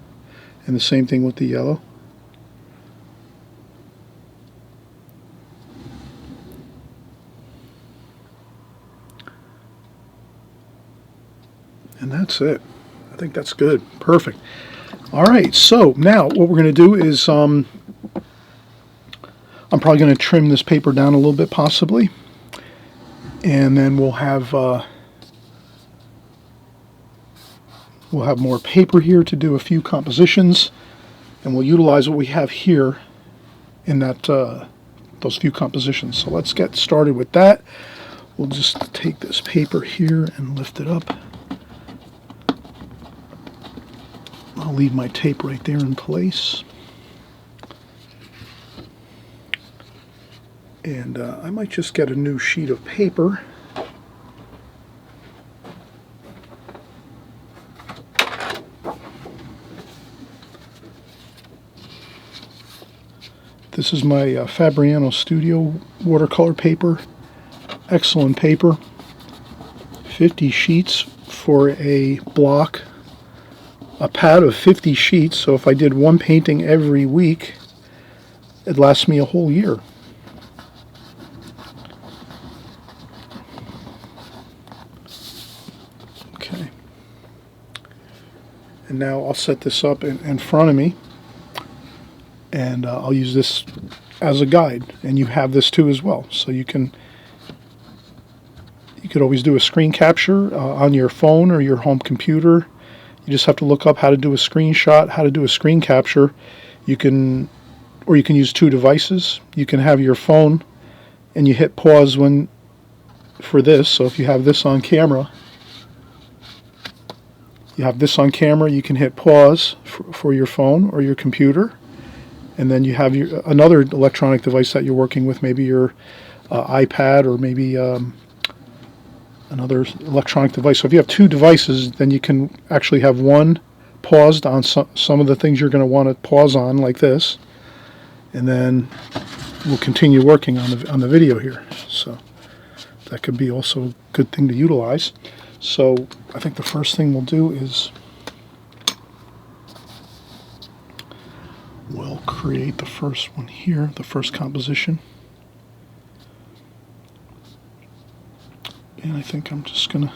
And the same thing with the yellow. And that's it. I think that's good. Perfect. All right, so now what we're going to do is I'm probably going to trim this paper down a little bit, possibly, and then we'll have more paper here to do a few compositions, and we'll utilize what we have here in that those few compositions. So let's get started with that. We'll just take this paper here and lift it up. I'll leave my tape right there in place. And I might just get a new sheet of paper. This is my Fabriano Studio watercolor paper. Excellent paper. 50 sheets for a block. A pad of 50 sheets, so if I did one painting every week, it lasts me a whole year. Okay. And now I'll set this up in front of me, and I'll use this as a guide, and you have this too as well. So you could always do a screen capture on your phone or your home computer. You just have to look up how to do a screenshot, how to do a screen capture. You can use two devices. You can have your phone and you hit pause for this. So if you have this on camera, you can hit pause for your phone or your computer. And then you have another electronic device that you're working with, maybe your iPad or maybe another electronic device. So if you have two devices, then you can actually have one paused on some of the things you're going to want to pause on, like this, and then we'll continue working on the video here. So that could be also a good thing to utilize. So I think the first thing we'll do is we'll create the first one here, the first composition. And I think I'm just gonna,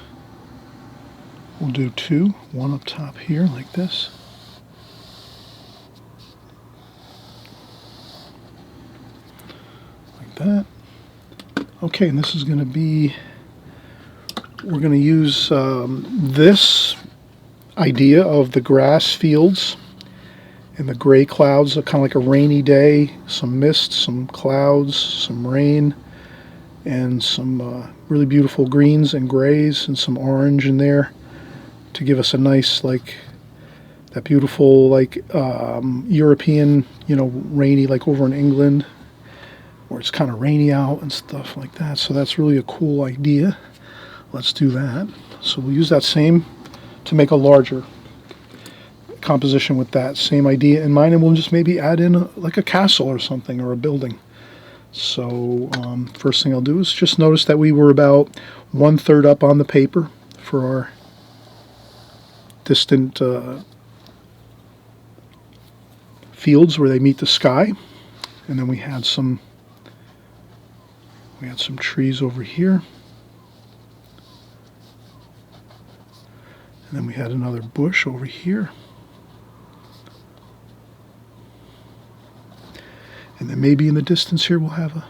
we'll do two, one up top here like this. Like that. Okay, and this is gonna be, we're gonna use this idea of the grass fields and the gray clouds, kind of like a rainy day, some mist, some clouds, some rain, and some really beautiful greens and grays and some orange in there to give us a nice, like, that beautiful, like, European, you know, rainy, like over in England where it's kind of rainy out and stuff like that. So that's really a cool idea. Let's do that. So we'll use that same to make a larger composition with that same idea in mind, and we'll just maybe add in like a castle or something, or a building. So first thing I'll do is just notice that we were about 1/3 up on the paper for our distant fields where they meet the sky, and then we had some trees over here, and then we had another bush over here. And then maybe in the distance here we'll have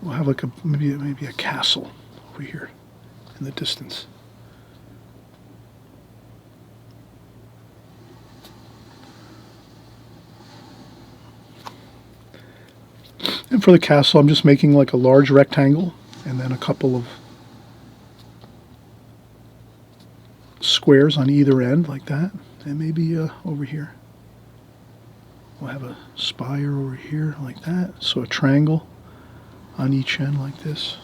like a maybe a castle over here in the distance. And for the castle, I'm just making like a large rectangle and then a couple of squares on either end like that. And maybe over here we'll have a spire over here like that. So a triangle on each end like this.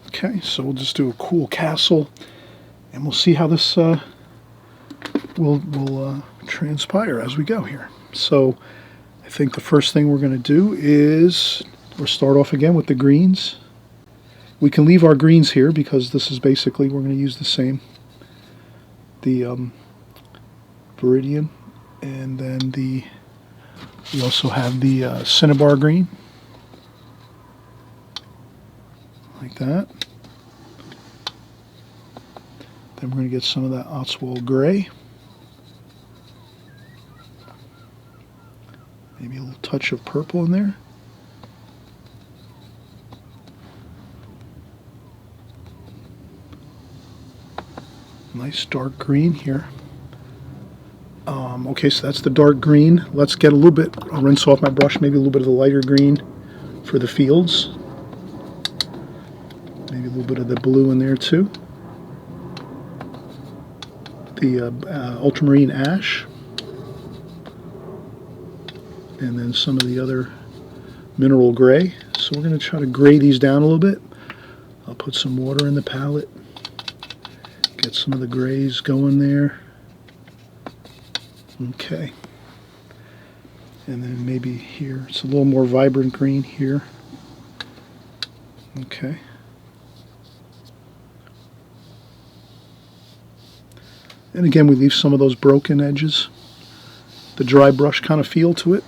Okay, so we'll just do a cool castle, and we'll see how this will transpire as we go here. So I think the first thing we're going to do is we'll start off again with the greens. We can leave our greens here because this is basically, we're going to use the same, the Viridian, and then we also have the Cinnabar green, like that. Then we're going to get some of that Otswald gray. Maybe a little touch of purple in there. Nice dark green here. Okay, so that's the dark green. Let's get a little bit, I'll rinse off my brush, maybe a little bit of the lighter green for the fields. Maybe a little bit of the blue in there too. The ultramarine ash. And then some of the other mineral gray. So we're going to try to gray these down a little bit. I'll put some water in the palette. Get some of the grays going there. Okay. And then maybe here, it's a little more vibrant green here. Okay. And again, we leave some of those broken edges, the dry brush kind of feel to it.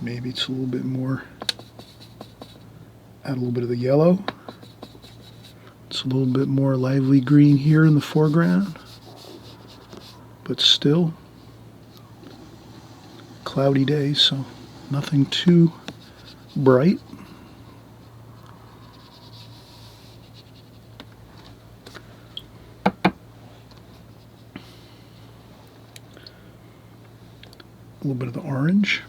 Maybe it's a little bit more, add a little bit of the yellow. It's a little bit more lively green here in the foreground, but still cloudy day, so nothing too bright. A little bit of the orange.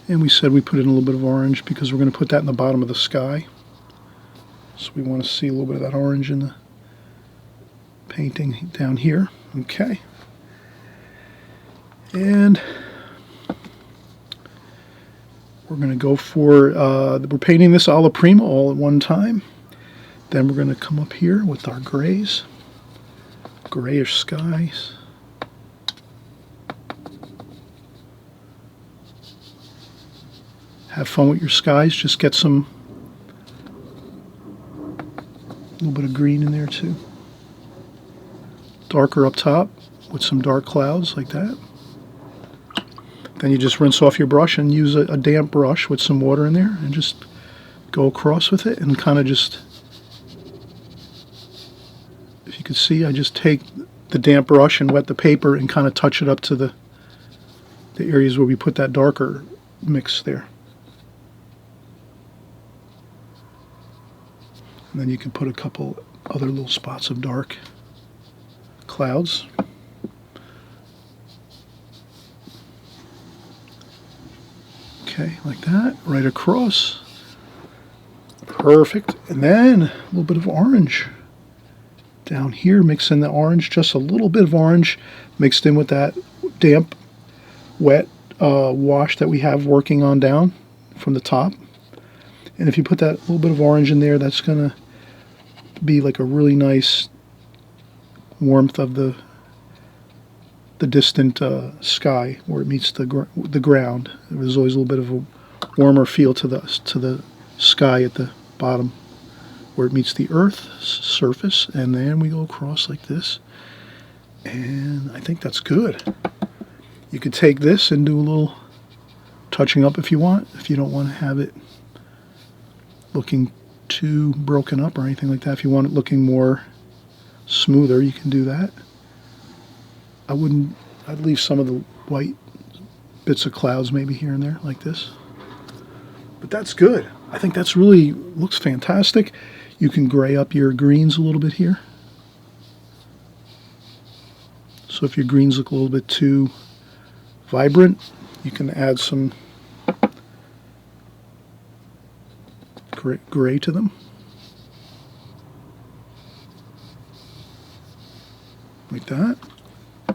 And we said we put in a little bit of orange because we're going to put that in the bottom of the sky. So we want to see a little bit of that orange in the painting down here. Okay. And we're going to go for, we're painting this alla prima all at one time. Then we're going to come up here with our grays, grayish skies. Have fun with your skies, just get some, a little bit of green in there too. Darker up top with some dark clouds like that. Then you just rinse off your brush and use a damp brush with some water in there and just go across with it and kind of just, if you can see, I just take the damp brush and wet the paper and kind of touch it up to the areas where we put that darker mix there. And then you can put a couple other little spots of dark clouds. Okay, like that, right across. Perfect. And then a little bit of orange down here. Mix in the orange, just a little bit of orange mixed in with that damp, wet wash that we have working on down from the top. And if you put that little bit of orange in there, that's going to be like a really nice warmth of the distant sky where it meets the ground. There's always a little bit of a warmer feel to the sky at the bottom where it meets the earth's surface, and then we go across like this, and I think that's good. You could take this and do a little touching up if you want, if you don't want to have it looking too broken up or anything like that. If you want it looking more smoother, you can do that. I'd leave some of the white bits of clouds maybe here and there like this. But that's good. I think that's really looks fantastic. You can gray up your greens a little bit here. So if your greens look a little bit too vibrant, you can add some gray to them. Like that. A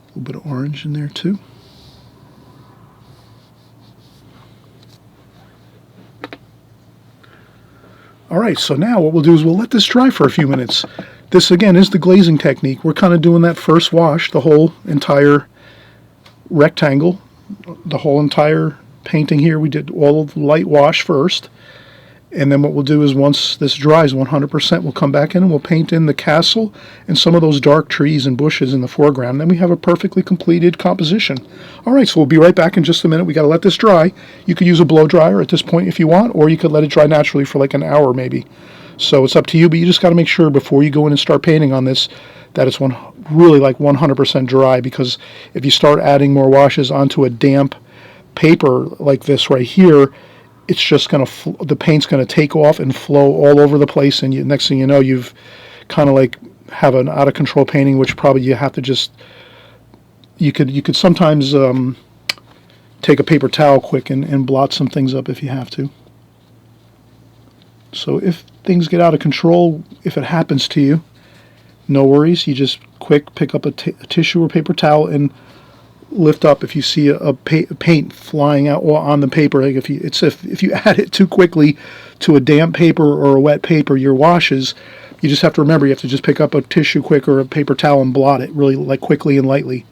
little bit of orange in there too. Alright, so now what we'll do is we'll let this dry for a few minutes. This again is the glazing technique. We're kind of doing that first wash, the whole entire rectangle, the whole entire painting here. We did all of the light wash first, and then what we'll do is once this dries 100%, we'll come back in and we'll paint in the castle and some of those dark trees and bushes in the foreground. Then we have a perfectly completed composition. Alright, so we'll be right back in just a minute. We got to let this dry. You could use a blow dryer at this point if you want, or you could let it dry naturally for like an hour maybe. So it's up to you, but you just got to make sure before you go in and start painting on this that it's really like 100% dry, because if you start adding more washes onto a damp paper like this right here, it's just going to, the paint's going to take off and flow all over the place, and next thing you know, you've kind of like have an out of control painting, which probably you have to just, you could sometimes take a paper towel quick and blot some things up if you have to. So if things get out of control, if it happens to you, no worries. You just quick pick up a tissue or paper towel and lift up if you see a paint flying out on the paper. Like if you add it too quickly to a damp paper or a wet paper, your washes, you just have to remember you have to just pick up a tissue quick or a paper towel and blot it really like quickly and lightly.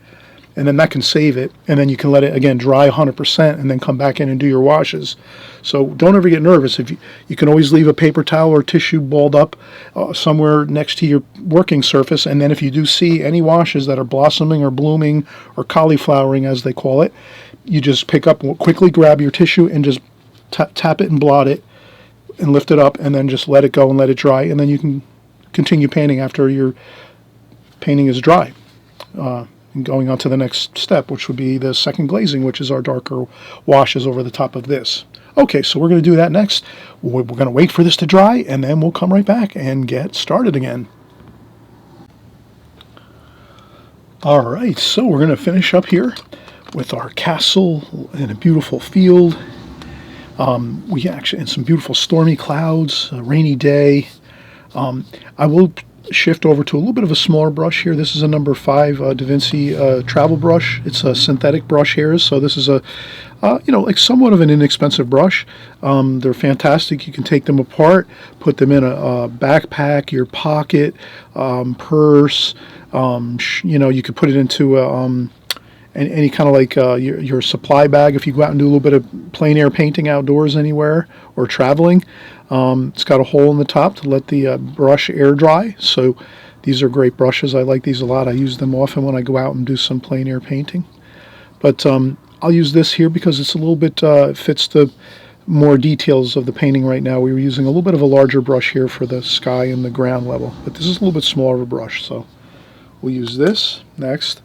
And then that can save it, and then you can let it again dry 100% and then come back in and do your washes. So don't ever get nervous. If you can always leave a paper towel or tissue balled up somewhere next to your working surface, and then if you do see any washes that are blossoming or blooming or cauliflowering as they call it, you just pick up, quickly grab your tissue and just tap it and blot it and lift it up, and then just let it go and let it dry, and then you can continue painting after your painting is dry. And going on to the next step, which would be the second glazing, which is our darker washes over the top of this. Okay, so we're going to do that next. We're going to wait for this to dry, and then we'll come right back and get started again. All right, so we're going to finish up here with our castle in a beautiful field. We actually, and some beautiful stormy clouds, a rainy day. I will shift over to a little bit of a smaller brush here. This is a number 5 Da Vinci travel brush. It's a synthetic brush hairs, so this is a like somewhat of an inexpensive brush. They're fantastic. You can take them apart, put them in a backpack, your pocket, purse. You could put it into any kind of like your supply bag if you go out and do a little bit of plein air painting outdoors anywhere or traveling. It's got a hole in the top to let the brush air dry. So these are great brushes. I like these a lot. I use them often when I go out and do some plein air painting. But I'll use this here because it's a little bit fits the more details of the painting right now. We were using a little bit of a larger brush here for the sky and the ground level, but this is a little bit smaller of a brush, so we'll use this next.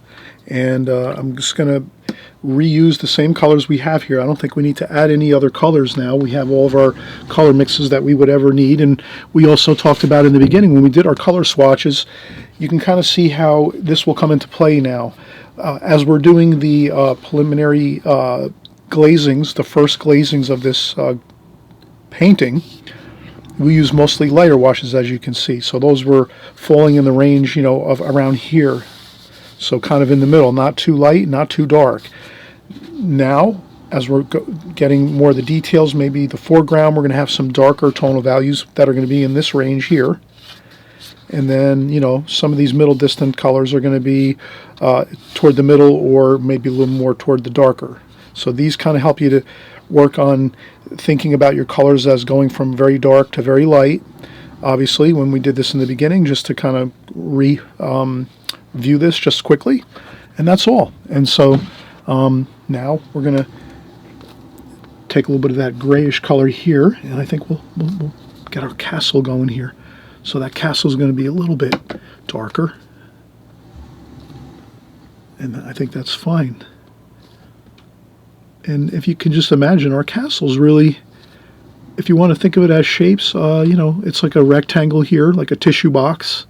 And I'm just going to reuse the same colors we have here. I don't think we need to add any other colors now. We have all of our color mixes that we would ever need. And we also talked about in the beginning when we did our color swatches, you can kind of see how this will come into play now. As we're doing the preliminary glazings, the first glazings of this painting, we use mostly lighter washes, as you can see. So those were falling in the range, of around here. So kind of in the middle, not too light, not too dark. Now, as we're getting more of the details, maybe the foreground, we're going to have some darker tonal values that are going to be in this range here. And then, some of these middle distant colors are going to be toward the middle or maybe a little more toward the darker. So these kind of help you to work on thinking about your colors as going from very dark to very light. Obviously, when we did this in the beginning, just to kind of view this just quickly, and that's all. And so now we're going to take a little bit of that grayish color here, and I think we'll get our castle going here. So that castle is going to be a little bit darker, and I think that's fine. And if you can just imagine, our castle's really, if you want to think of it as shapes, it's like a rectangle here, like a tissue box.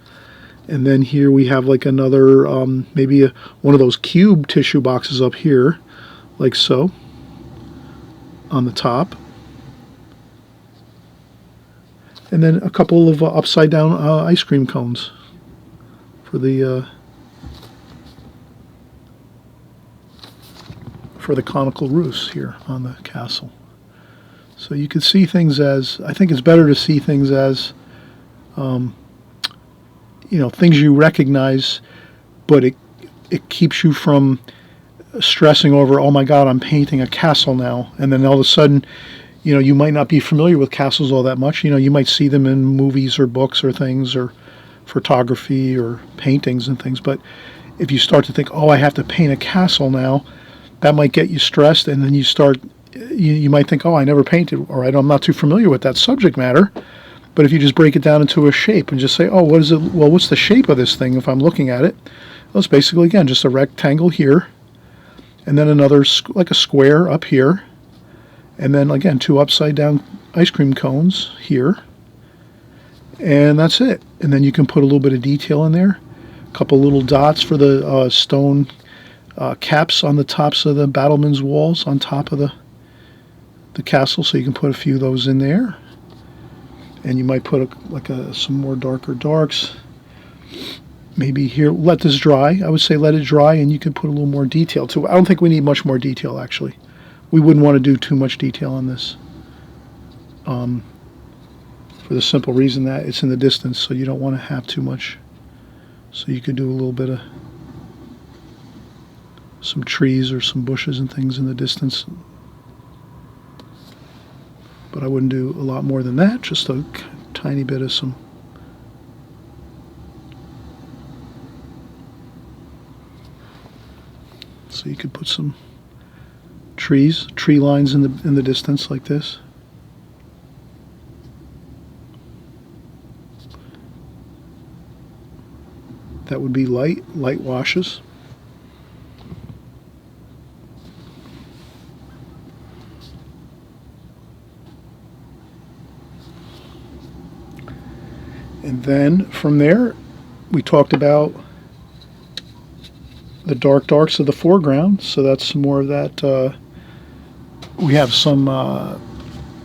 And then here we have like another, maybe one of those cube tissue boxes up here, like so, on the top. And then a couple of upside down ice cream cones for the conical roofs here on the castle. So you can see things as, I think it's better to see things as, things you recognize, but it keeps you from stressing over, oh my God, I'm painting a castle now. And then all of a sudden, you might not be familiar with castles all that much. You might see them in movies or books or things or photography or paintings and things. But if you start to think, oh, I have to paint a castle now, that might get you stressed. And then you might think, oh, I never painted, or I'm not too familiar with that subject matter. But if you just break it down into a shape and just say, oh, what is it? Well, what's the shape of this thing if I'm looking at it? Well, it's basically, again, just a rectangle here, and then another, like a square up here, and then, again, 2 upside down ice cream cones here, and that's it. And then you can put a little bit of detail in there, a couple little dots for the stone caps on the tops of the battlemen's walls on top of the castle, so you can put a few of those in there. And you might put some more darker darks. Maybe here, let this dry. I would say let it dry, and you can put a little more detail to it. I don't think we need much more detail, actually. We wouldn't want to do too much detail on this. For the simple reason that it's in the distance, so you don't want to have too much. So you could do a little bit of some trees or some bushes and things in the distance. But I wouldn't do a lot more than that, just a tiny bit of some. So you could put some tree lines in the distance like this. That would be light washes. And then from there, we talked about the darks of the foreground, so that's some more of that. We have some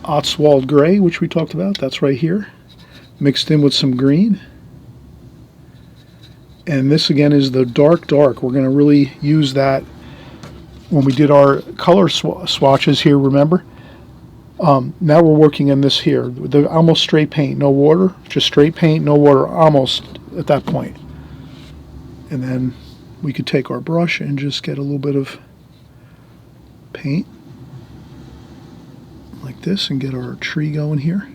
Oswald gray, which we talked about. That's right here, mixed in with some green. And this again is the dark. We're going to really use that when we did our color swatches here, remember? Now we're working on this here, the almost straight paint, no water, just straight paint, no water, almost at that point. And then we could take our brush and just get a little bit of paint like this and get our tree going here.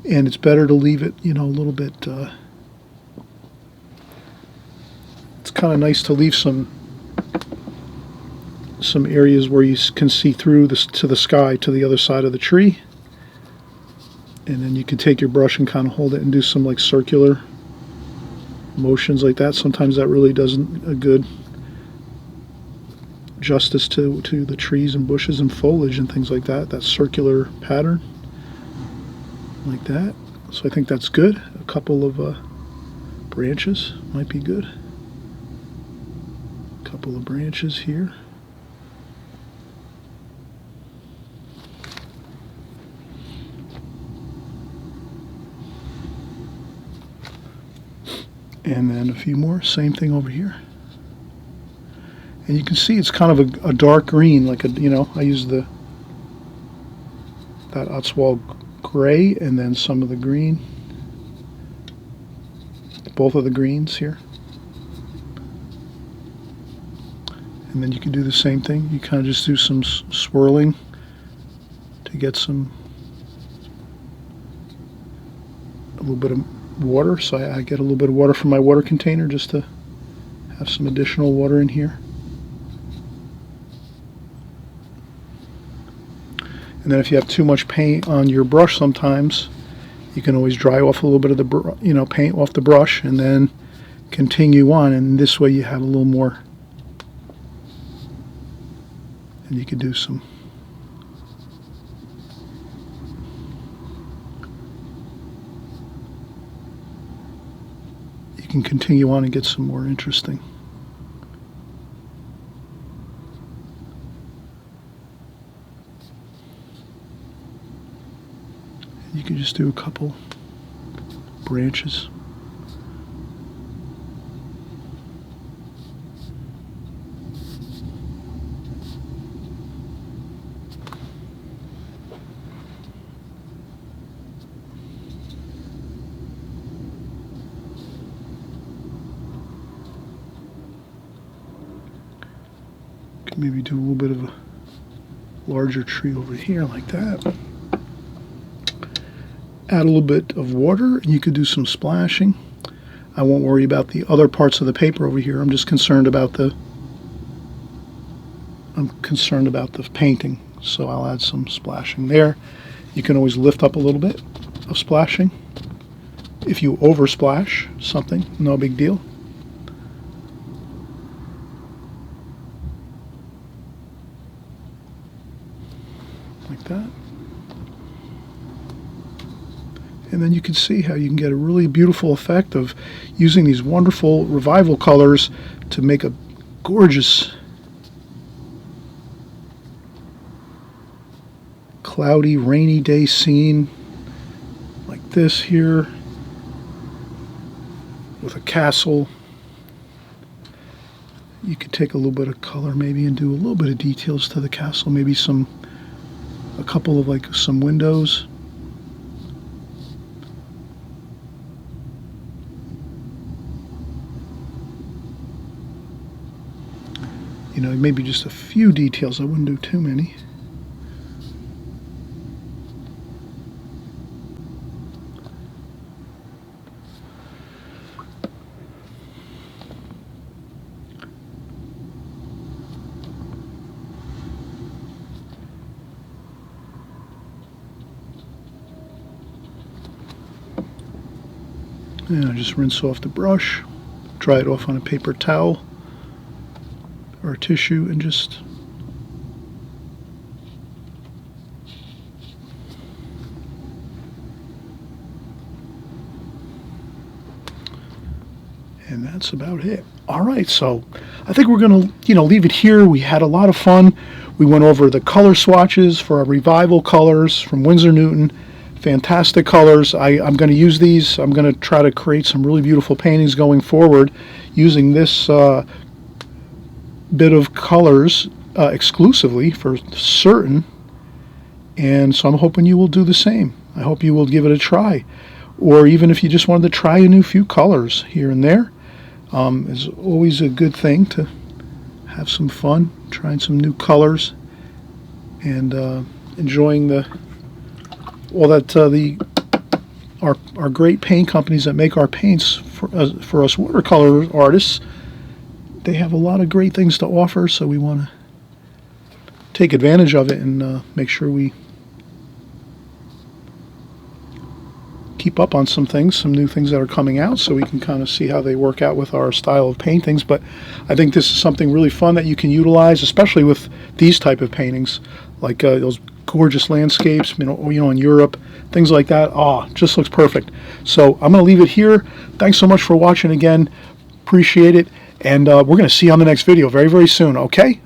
And it's better to leave it, you know, a little bit, it's kind of nice to leave some areas where you can see through this to the sky to the other side of the tree. And then you can take your brush and kind of hold it and do some like circular motions like that. Sometimes that really doesn't a good justice to the trees and bushes and foliage and things like that. That circular pattern like that. So I think that's good. A couple of branches might be good. A couple of branches here. And then a few more, same thing over here. And you can see it's kind of a dark green, like a, you know, I use that Oswald gray and then some of the green, both of the greens here. And then you can do the same thing. You kind of just do some swirling to get a little bit of water. So I get a little bit of water from my water container just to have some additional water in here. And then if you have too much paint on your brush, sometimes you can always dry off a little bit of the paint off the brush and then continue on, and this way you have a little more, and you can do some can continue on and get some more interesting. You can just do a couple branches. Maybe do a little bit of a larger tree over here like that. Add a little bit of water and you could do some splashing. I won't worry about the other parts of the paper over here. I'm just concerned about the painting, so I'll add some splashing there. You can always lift up a little bit of splashing. If you oversplash something, no big deal. Like that. And then you can see how you can get a really beautiful effect of using these wonderful Revival colors to make a gorgeous cloudy, rainy day scene like this here with a castle. You could take a little bit of color maybe and do a little bit of details to the castle, maybe a couple of like some windows. You know, maybe just a few details. I wouldn't do too many. And I just rinse off the brush, dry it off on a paper towel or tissue, and just and that's about it. All right, so I think we're going to, leave it here. We had a lot of fun. We went over the color swatches for our Revival colors from Winsor Newton. Fantastic colors. I'm going to use these. I'm going to try to create some really beautiful paintings going forward using this bit of colors exclusively for certain. And so I'm hoping you will do the same. I hope you will give it a try. Or even if you just wanted to try a new few colors here and there. It's always a good thing to have some fun, trying some new colors, and enjoying our great paint companies that make our paints for us watercolor artists. They have a lot of great things to offer, so we want to take advantage of it and make sure we keep up on some new things that are coming out, so we can kind of see how they work out with our style of paintings. But I think this is something really fun that you can utilize, especially with these type of paintings, like those gorgeous landscapes, in Europe, things like that. Just looks perfect. So I'm going to leave it here. Thanks so much for watching again. Appreciate it. And we're going to see you on the next video very, very soon. Okay?